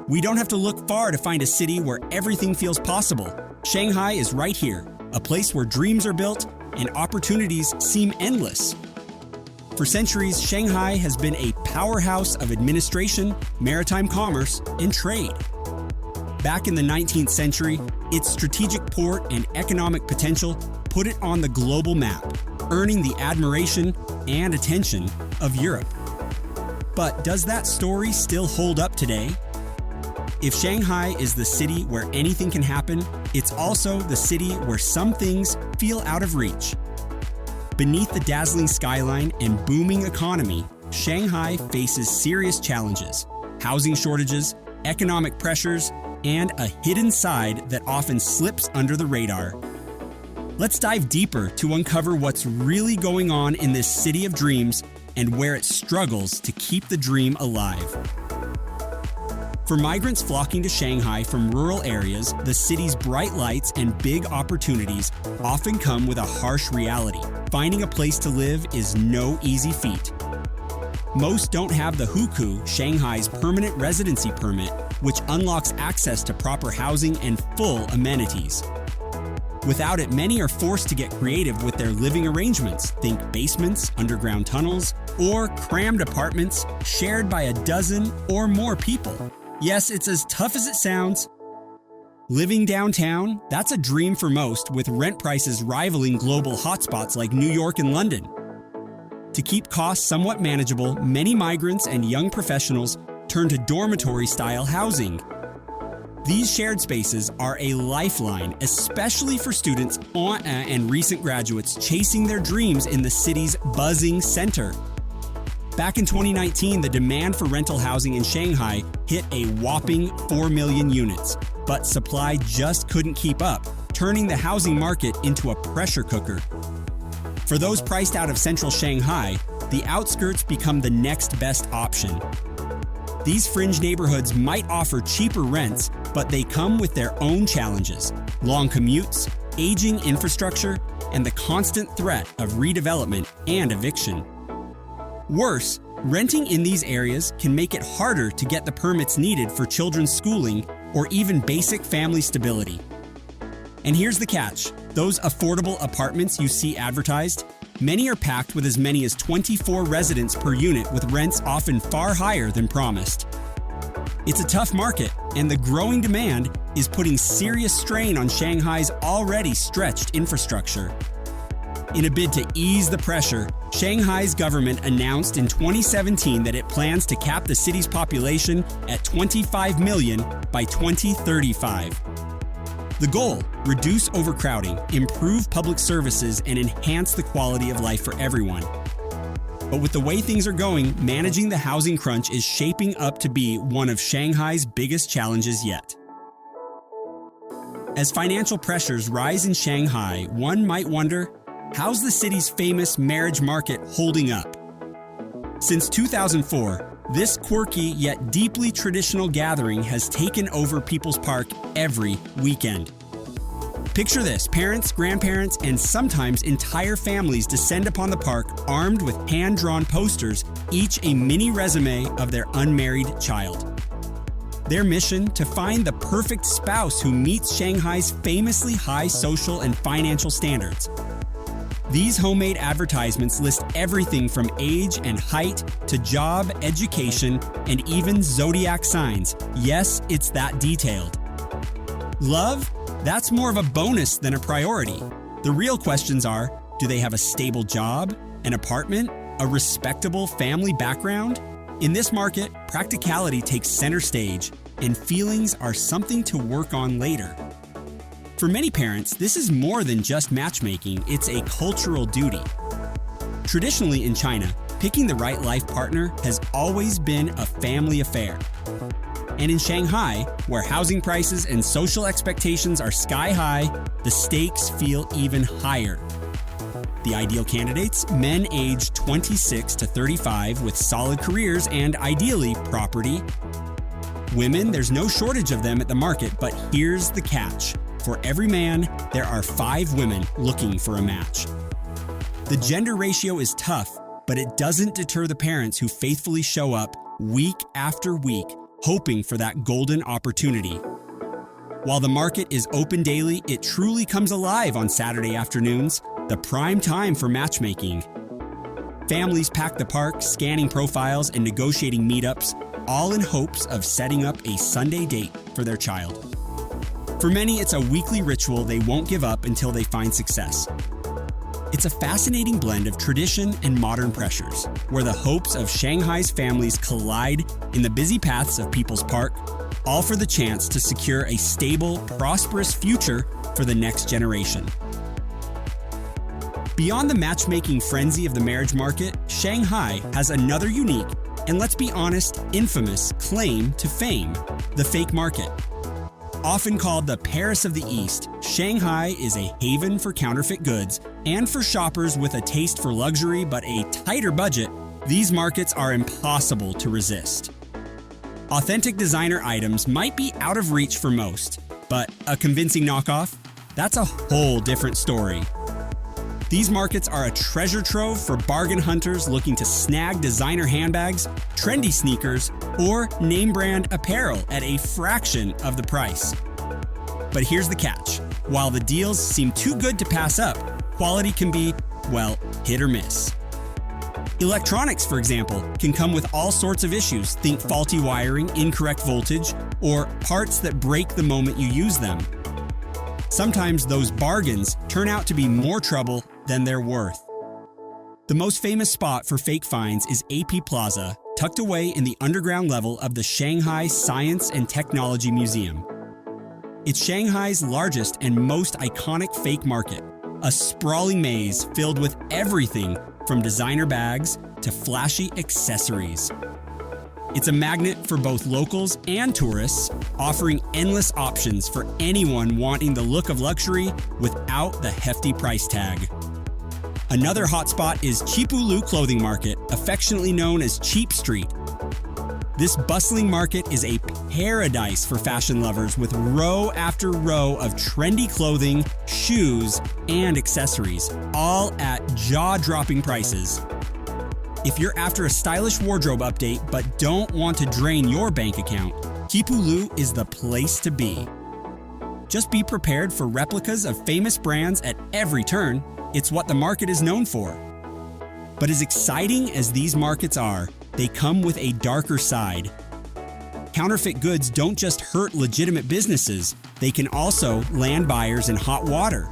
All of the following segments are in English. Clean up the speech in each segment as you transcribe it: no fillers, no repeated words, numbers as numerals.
We don't have to look far to find a city where everything feels possible. Shanghai is right here, a place where dreams are built and opportunities seem endless. For centuries, Shanghai has been a powerhouse of administration, maritime commerce, and trade. Back in the 19th century, its strategic port and economic potential put it on the global map, earning the admiration and attention of Europe. But does that story still hold up today? If Shanghai is the city where anything can happen, it's also the city where some things feel out of reach. Beneath the dazzling skyline and booming economy, Shanghai faces serious challenges: housing shortages, economic pressures, and a hidden side that often slips under the radar. Let's dive deeper to uncover what's really going on in this city of dreams and where it struggles to keep the dream alive. For migrants flocking to Shanghai from rural areas, the city's bright lights and big opportunities often come with a harsh reality. Finding a place to live is no easy feat. Most don't have the hukou, Shanghai's permanent residency permit, which unlocks access to proper housing and full amenities. Without it, many are forced to get creative with their living arrangements. Think basements, underground tunnels, or crammed apartments shared by a dozen or more people. Yes, it's as tough as it sounds. Living downtown, that's a dream for most, with rent prices rivaling global hotspots like New York and London. To keep costs somewhat manageable, many migrants and young professionals turn to dormitory-style housing. These shared spaces are a lifeline, especially for students and recent graduates chasing their dreams in the city's buzzing center. Back in 2019, the demand for rental housing in Shanghai hit a whopping 4 million units, but supply just couldn't keep up, turning the housing market into a pressure cooker. For those priced out of central Shanghai, the outskirts become the next best option. These fringe neighborhoods might offer cheaper rents, but they come with their own challenges: long commutes, aging infrastructure, and the constant threat of redevelopment and eviction. Worse, renting in these areas can make it harder to get the permits needed for children's schooling or even basic family stability. And here's the catch: those affordable apartments you see advertised, many are packed with as many as 24 residents per unit, with rents often far higher than promised. It's a tough market, and the growing demand is putting serious strain on Shanghai's already stretched infrastructure. In a bid to ease the pressure, Shanghai's government announced in 2017 that it plans to cap the city's population at 25 million by 2035. The goal: reduce overcrowding, improve public services, and enhance the quality of life for everyone. But with the way things are going, managing the housing crunch is shaping up to be one of Shanghai's biggest challenges yet. As financial pressures rise in Shanghai, one might wonder, how's the city's famous marriage market holding up? Since 2004, this quirky yet deeply traditional gathering has taken over People's Park every weekend. Picture this: parents, grandparents, and sometimes entire families descend upon the park armed with hand-drawn posters, each a mini resume of their unmarried child. Their mission: to find the perfect spouse who meets Shanghai's famously high social and financial standards. These homemade advertisements list everything from age and height to job, education, and even zodiac signs. Yes, it's that detailed. Love? That's more of a bonus than a priority. The real questions are, do they have a stable job, an apartment, a respectable family background? In this market, practicality takes center stage, and feelings are something to work on later. For many parents, this is more than just matchmaking, it's a cultural duty. Traditionally in China, picking the right life partner has always been a family affair. And in Shanghai, where housing prices and social expectations are sky high, the stakes feel even higher. The ideal candidates: men aged 26 to 35 with solid careers and ideally property. Women, there's no shortage of them at the market, but here's the catch. For every man, there are 5 women looking for a match. The gender ratio is tough, but it doesn't deter the parents who faithfully show up week after week, hoping for that golden opportunity. While the market is open daily, it truly comes alive on Saturday afternoons, the prime time for matchmaking. Families pack the park, scanning profiles and negotiating meetups, all in hopes of setting up a Sunday date for their child. For many, it's a weekly ritual they won't give up until they find success. It's a fascinating blend of tradition and modern pressures, where the hopes of Shanghai's families collide in the busy paths of People's Park, all for the chance to secure a stable, prosperous future for the next generation. Beyond the matchmaking frenzy of the marriage market, Shanghai has another unique, and let's be honest, infamous claim to fame: the fake market. Often called the Paris of the East, Shanghai is a haven for counterfeit goods, and for shoppers with a taste for luxury but a tighter budget, these markets are impossible to resist. Authentic designer items might be out of reach for most, but a convincing knockoff? That's a whole different story. These markets are a treasure trove for bargain hunters looking to snag designer handbags, trendy sneakers, or name brand apparel at a fraction of the price. But here's the catch. While the deals seem too good to pass up, quality can be, well, hit or miss. Electronics, for example, can come with all sorts of issues. Think faulty wiring, incorrect voltage, or parts that break the moment you use them. Sometimes those bargains turn out to be more trouble than they're worth. The most famous spot for fake finds is AP Plaza, tucked away in the underground level of the Shanghai Science and Technology Museum. It's Shanghai's largest and most iconic fake market, a sprawling maze filled with everything from designer bags to flashy accessories. It's a magnet for both locals and tourists, offering endless options for anyone wanting the look of luxury without the hefty price tag. Another hotspot is Chipulu Clothing Market, affectionately known as Cheap Street. This bustling market is a paradise for fashion lovers, with row after row of trendy clothing, shoes, and accessories, all at jaw-dropping prices. If you're after a stylish wardrobe update but don't want to drain your bank account, Chipulu is the place to be. Just be prepared for replicas of famous brands at every turn. It's what the market is known for. But as exciting as these markets are, they come with a darker side. Counterfeit goods don't just hurt legitimate businesses, they can also land buyers in hot water.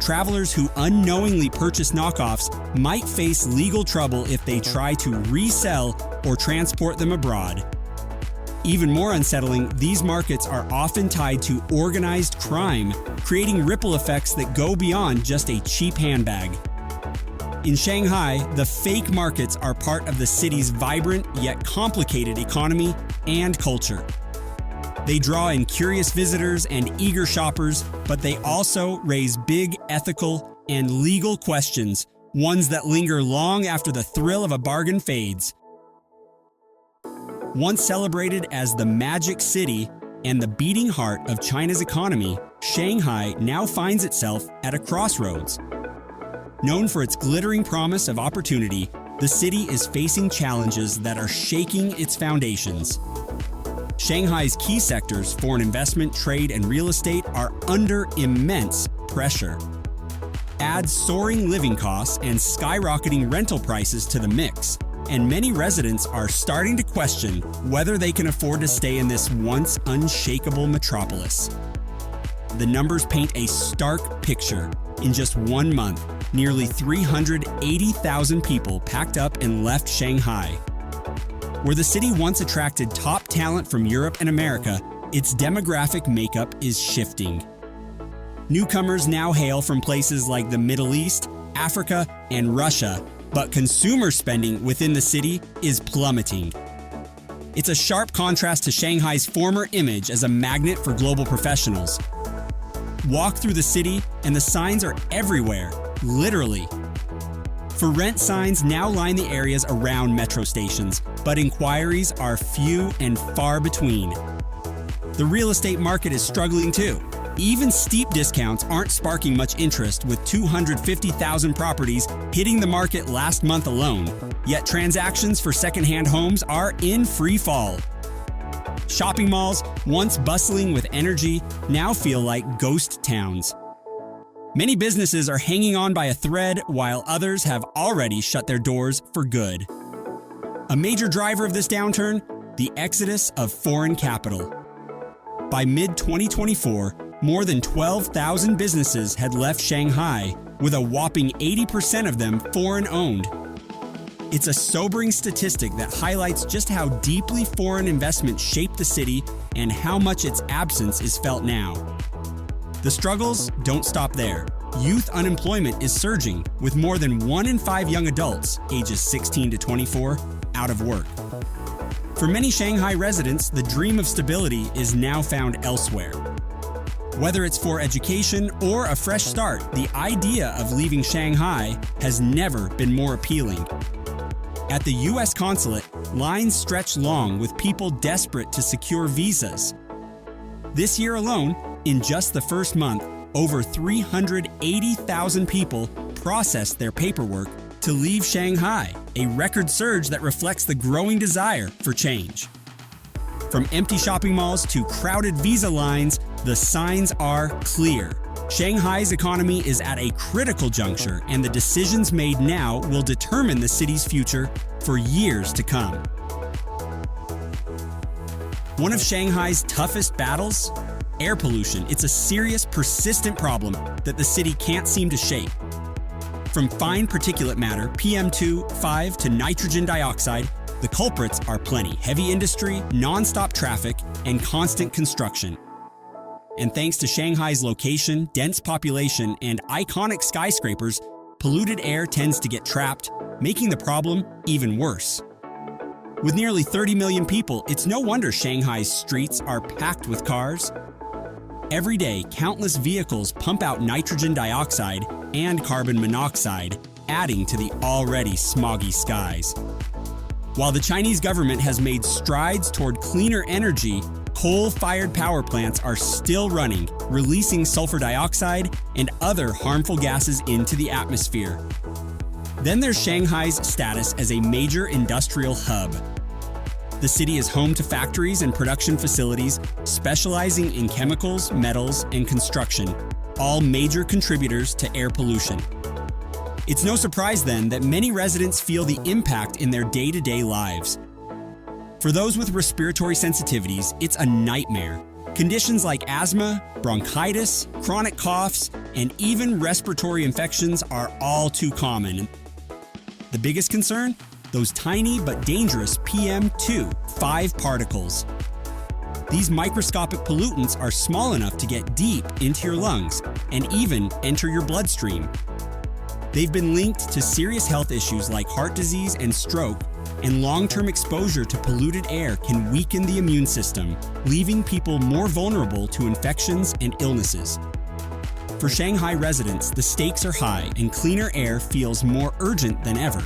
Travelers who unknowingly purchase knockoffs might face legal trouble if they try to resell or transport them abroad. Even more unsettling, these markets are often tied to organized crime, creating ripple effects that go beyond just a cheap handbag. In Shanghai, the fake markets are part of the city's vibrant yet complicated economy and culture. They draw in curious visitors and eager shoppers, but they also raise big ethical and legal questions, ones that linger long after the thrill of a bargain fades. Once celebrated as the Magic City and the beating heart of China's economy, Shanghai now finds itself at a crossroads. Known for its glittering promise of opportunity, the city is facing challenges that are shaking its foundations. Shanghai's key sectors, foreign investment, trade, and real estate, are under immense pressure. Add soaring living costs and skyrocketing rental prices to the mix, and many residents are starting to question whether they can afford to stay in this once unshakable metropolis. The numbers paint a stark picture. In just 1 month, nearly 380,000 people packed up and left Shanghai. Where the city once attracted top talent from Europe and America, its demographic makeup is shifting. Newcomers now hail from places like the Middle East, Africa, and Russia, but consumer spending within the city is plummeting. It's a sharp contrast to Shanghai's former image as a magnet for global professionals. Walk through the city and the signs are everywhere, literally. For rent signs now line the areas around metro stations, but inquiries are few and far between. The real estate market is struggling too. Even steep discounts aren't sparking much interest, with 250,000 properties hitting the market last month alone. Yet transactions for second-hand homes are in free fall. Shopping malls, once bustling with energy, now feel like ghost towns. Many businesses are hanging on by a thread, while others have already shut their doors for good. A major driver of this downturn? The exodus of foreign capital. By mid-2024, more than 12,000 businesses had left Shanghai, with a whopping 80% of them foreign-owned. It's a sobering statistic that highlights just how deeply foreign investment shaped the city and how much its absence is felt now. The struggles don't stop there. Youth unemployment is surging, with more than 1 in 5 young adults, ages 16 to 24, out of work. For many Shanghai residents, the dream of stability is now found elsewhere. Whether it's for education or a fresh start, the idea of leaving Shanghai has never been more appealing. At the U.S. consulate, lines stretch long with people desperate to secure visas. This year alone, in just the first month, over 380,000 people processed their paperwork to leave Shanghai, a record surge that reflects the growing desire for change. From empty shopping malls to crowded visa lines, the signs are clear. Shanghai's economy is at a critical juncture, and the decisions made now will determine the city's future for years to come. One of Shanghai's toughest battles? Air pollution. It's a serious, persistent problem that the city can't seem to shake. From fine particulate matter, PM2.5, to nitrogen dioxide, the culprits are plenty: heavy industry, non-stop traffic, and constant construction. And thanks to Shanghai's location, dense population, and iconic skyscrapers, polluted air tends to get trapped, making the problem even worse. With nearly 30 million people, it's no wonder Shanghai's streets are packed with cars. Every day, countless vehicles pump out nitrogen dioxide and carbon monoxide, adding to the already smoggy skies. While the Chinese government has made strides toward cleaner energy, coal-fired power plants are still running, releasing sulfur dioxide and other harmful gases into the atmosphere. Then there's Shanghai's status as a major industrial hub. The city is home to factories and production facilities specializing in chemicals, metals, and construction, all major contributors to air pollution. It's no surprise then that many residents feel the impact in their day-to-day lives. For those with respiratory sensitivities, it's a nightmare. Conditions like asthma, bronchitis, chronic coughs, and even respiratory infections are all too common. The biggest concern? Those tiny but dangerous PM2.5 particles. These microscopic pollutants are small enough to get deep into your lungs and even enter your bloodstream. They've been linked to serious health issues like heart disease and stroke, and long-term exposure to polluted air can weaken the immune system, leaving people more vulnerable to infections and illnesses. For Shanghai residents, the stakes are high and cleaner air feels more urgent than ever.